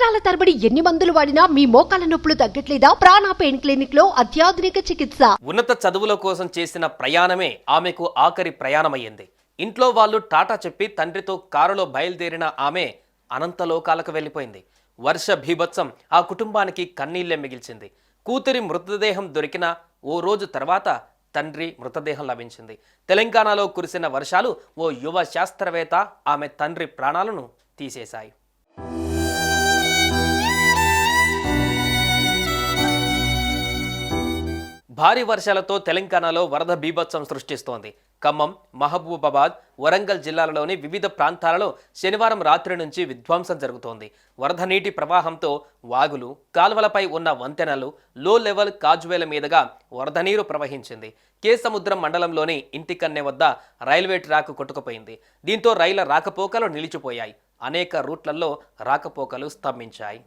సంవత్సరాల తరబడి ఎన్ని మందులు వాడినా మీ మోకాల నొప్పులు తగ్గట్లేదా? ప్రాణ పెయిన్ క్లినిక్ లో అత్యాధునిక చికిత్స. ఉన్నత చదువుల కోసం చేసిన ప్రయాణమే ఆమెకు ఆఖరి ప్రయాణమయ్యింది. ఇంట్లో వాళ్ళు టాటా చెప్పి తండ్రితో కారులో బయలుదేరిన ఆమె అనంత లోకాలకు వెళ్ళిపోయింది. వర్ష భీభత్సం ఆ కుటుంబానికి కన్నీళ్లే మిగిల్చింది. కూతురి మృతదేహం దొరికిన ఓ రోజు తర్వాత తండ్రి మృతదేహం లభించింది. తెలంగాణలో కురిసిన వర్షాలు ఓ యువ శాస్త్రవేత్త ఆమె తండ్రి ప్రాణాలను తీసేశాయి. భారీ వర్షాలతో తెలంగాణలో వరద బీభత్సం సృష్టిస్తోంది. ఖమ్మం, మహబూబాబాద్, వరంగల్ జిల్లాలలోని వివిధ ప్రాంతాలలో శనివారం రాత్రి నుంచి విధ్వంసం జరుగుతోంది. వరద నీటి ప్రవాహంతో వాగులు, కాల్వలపై ఉన్న వంతెనలు, లో లెవెల్ కాజ్వేల మీదుగా వరద నీరు ప్రవహించింది. కేసముద్రం మండలంలోని ఇంటికన్నె వద్ద రైల్వే ట్రాక్ కొట్టుకుపోయింది. దీంతో రైళ్ల రాకపోకలు నిలిచిపోయాయి. అనేక రూట్లలో రాకపోకలు స్తంభించాయి.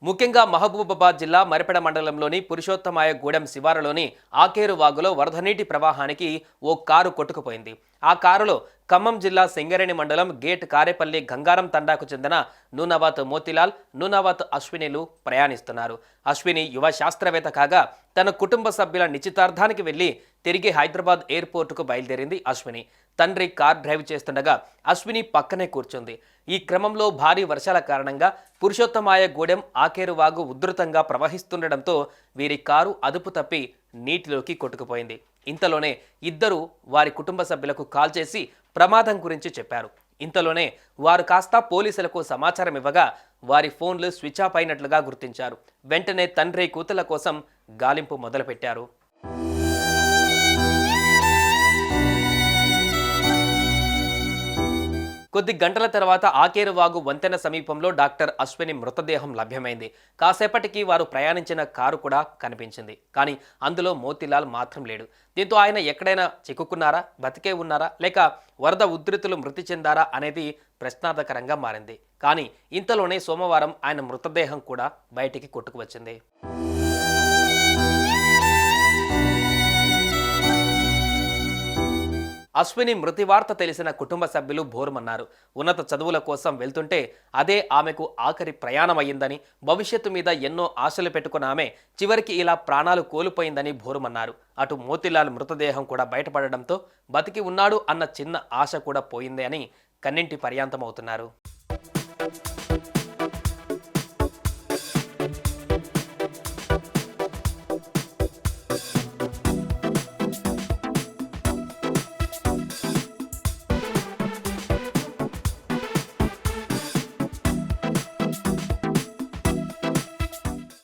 ముఖ్యంగా మహబూబాబాద్ జిల్లా మరిపెడ మండలంలోని పురుషోత్తమాయ గూడెం శివారులోని ఆకేరు వాగులో వరద నీటి ప్రవాహానికి ఓ కారు కొట్టుకుపోయింది. ఆ కారులో ఖమ్మం జిల్లా సింగరేణి మండలం గేట్ కారేపల్లి గంగారం తండాకు చెందిన నూనవాత్ మోతిలాల్, నూనవాత్ అశ్వినిలు ప్రయాణిస్తున్నారు. అశ్విని యువ శాస్త్రవేత్త కాగా తన కుటుంబ సభ్యుల నిశ్చితార్థానికి వెళ్లి తిరిగి హైదరాబాద్ ఎయిర్పోర్టుకు బయలుదేరింది అశ్విని. తండ్రి కార్ డ్రైవ్ చేస్తుండగా అశ్విని పక్కనే కూర్చుంది. ఈ క్రమంలో భారీ వర్షాల కారణంగా పురుషోత్తమాయ గూడెం ఆకేరు వాగు ఉధృతంగా ప్రవహిస్తుండటంతో వీరి కారు అదుపు తప్పి నీటిలోకి కొట్టుకుపోయింది. ఇంతలోనే ఇద్దరు వారి కుటుంబ సభ్యులకు కాల్ చేసి ప్రమాదం గురించి చెప్పారు. ఇంతలోనే వారు కాస్త పోలీసులకు సమాచారం ఇవ్వగా వారి ఫోన్లు స్విచ్ ఆఫ్ అయినట్లుగా గుర్తించారు. వెంటనే తండ్రి కూతుల కోసం గాలింపు మొదలుపెట్టారు. కొద్ది గంటల తర్వాత ఆకేరు వాగు వంతెన సమీపంలో డాక్టర్ అశ్విని మృతదేహం లభ్యమైంది. కాసేపటికి వారు ప్రయాణించిన కారు కూడా కనిపించింది. కానీ అందులో మోతిలాల్ మాత్రం లేడు. దీంతో ఆయన ఎక్కడైనా చిక్కుకున్నారా, బతికే ఉన్నారా, లేక వరద ఉధృతులు మృతి చెందారా అనేది ప్రశ్నార్థకరంగా మారింది. కానీ ఇంతలోనే సోమవారం ఆయన మృతదేహం కూడా బయటికి కొట్టుకువచ్చింది. అశ్విని మృతి వార్త తెలిసిన కుటుంబ సభ్యులు బోరుమన్నారు. ఉన్నత చదువుల కోసం వెళ్తుంటే అదే ఆమెకు ఆఖరి ప్రయాణమయ్యిందని, భవిష్యత్తు మీద ఎన్నో ఆశలు పెట్టుకున్న ఆమె చివరికి ఇలా ప్రాణాలు కోల్పోయిందని బోరుమన్నారు. అటు మోతిలాల్ మృతదేహం కూడా బయటపడడంతో బతికి ఉన్నాడు అన్న చిన్న ఆశ కూడా పోయింది అని కన్నింటి పర్యాంతమవుతున్నారు.